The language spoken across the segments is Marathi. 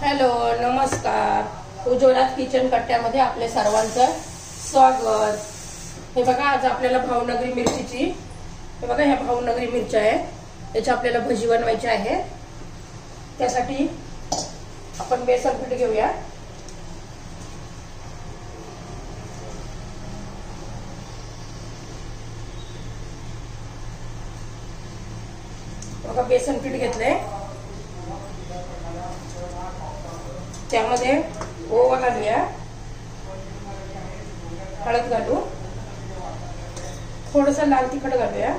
हॅलो, नमस्कार. उज्ज्वला किचन कट्ट्यामध्ये आपले सर्वांचं स्वागत. हे बघा, आज आपल्याला भावनगरी मिरचीची, हे बघा ह्या भावनगरी मिरच्या आहे, याची आपल्याला भजी बनवायची आहे. त्यासाठी आपण बेसन पीठ घेऊया. बघा, बेसन पीठ घेतलंय, त्यामध्ये ओवा घालूया, हळद घालू, थोडस लाल तिखट घालूया,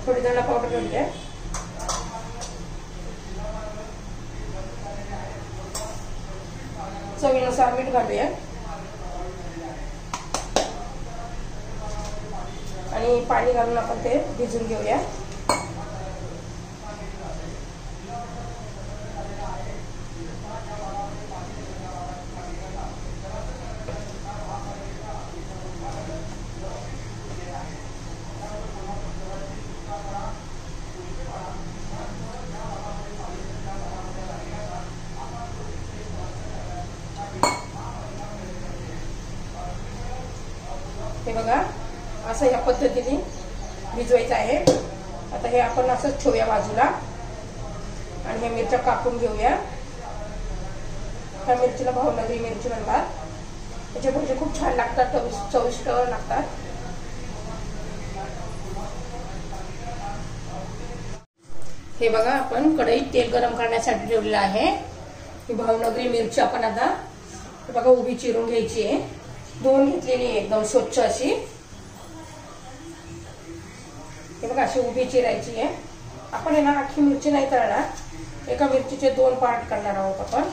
थोडी धना पावडर घालूया, चवीनुसार मीठ घालूया आणि पाणी घालून आपण ते भिजून घेऊया. हे बघा, असं या पद्धतीने भिजवायचं आहे. आता हे आपण असंच ठेवूया बाजूला आणि ह्या मिरच्या कापून घेऊया. ह्या मिरचीला भावनगरी मिरची म्हणतात. त्याचे भजी खूप छान लागतात, चविष्ट लागतात. हे बघा, आपण कढईत तेल गरम करण्यासाठी ठेवलेलं आहे. ही भावनगरी मिरची आपण आता हे बघा उभी चिरून घ्यायची आहे. धुवून घेतलेली आहे एकदम स्वच्छ अशी. हे बघा, अशी उभी चिरायची आहे. आपण आहे ना अख्खी मिरची नाही तळणार, एका मिरचीचे 2 पार्ट करणार आहोत आपण.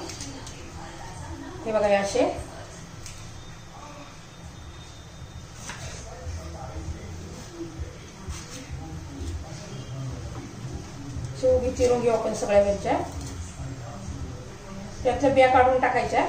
हे बघा, हे असे उभी चिरून घेऊ आपण सगळ्या मिरच्या. त्यातल्या बिया काढून टाकायच्या.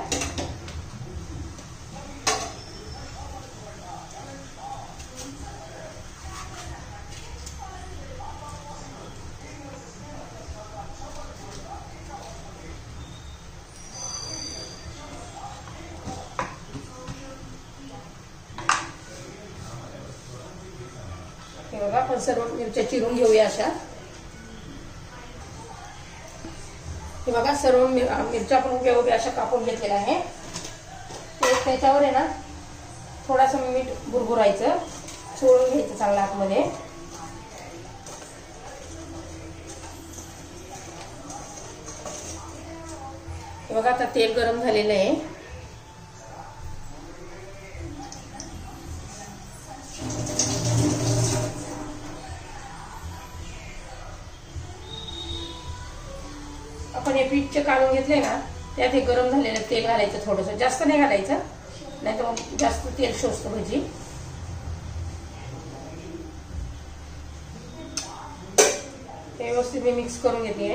हे बघा, आपण सर्व मिरच्या चिरून घेऊया अशा. हे बघा, सर्व मिरच्या आपण उभ्या उभ्या अशा कापून घेतलेल्या आहे. त्याच्यावर आहे ना थोडासा मीठ बुरबुरायचं, चोळून घ्यायचं चांगलं आतमध्ये. हे बघा, आता तेल गरम झालेलं आहे. आपण हे पीठचे काढून घेतले ना, त्यात हे गरम झालेलं तेल घालायचं. थोडंसं, जास्त नाही घालायचं, नाही तर मग जास्त तेल शोषतं भजी. ते व्यवस्थित मी मिक्स करून घेते.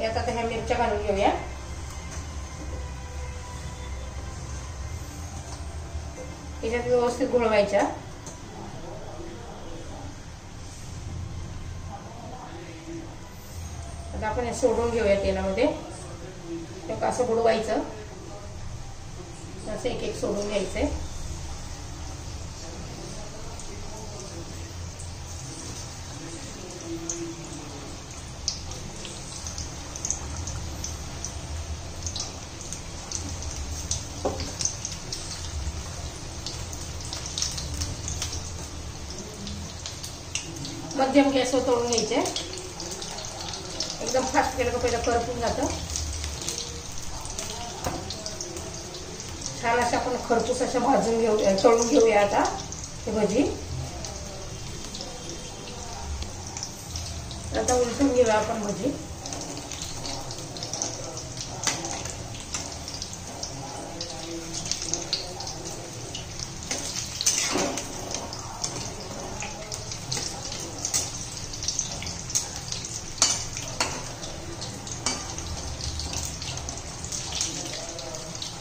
यात आता ह्या मिरच्या घालून घेऊया. याच्यात व्यवस्थित घोळवायच्या. आता आपण हे सोडून घेऊया तेलामध्ये. असं बुडवायचं, असं एक एक सोडून घ्यायचंय. मध्यम गॅसवर तळून घ्यायचे. एकदम फास्ट केलं का पहिलं करपून जातं. छान अशा आपण खरपूस अशा भाजून घेऊया, तळून घेऊया आता हे भजी. आता उलटून घेऊया आपण भजी.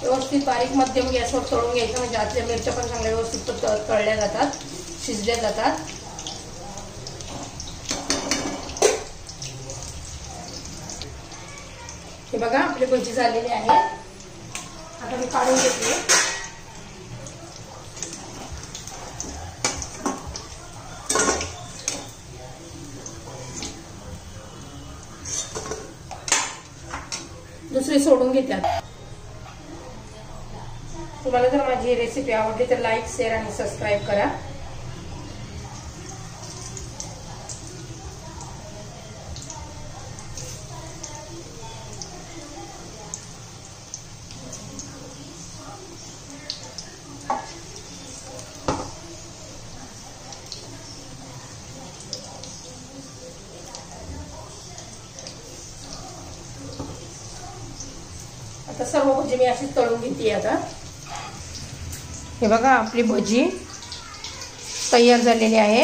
व्यवस्थित बारीक मध्यम गॅसवर तळून घ्यायचं, म्हणजे आतल्या मिरच्या पण चांगल्या व्यवस्थित तळल्या जातात, शिजल्या जातात. हे बघा आपली भजी झालेली आहे. आता मी काढून घेते. दुसरी सोडून घेतात. तुम्हाला जर माझी रेसिपी आवडली तर लाईक, शेअर आणि सबस्क्राईब करा. आता सर्व भजी मी अशीच तळून घेते. आता हे बघा आपली भजी तयार झालेली आहे.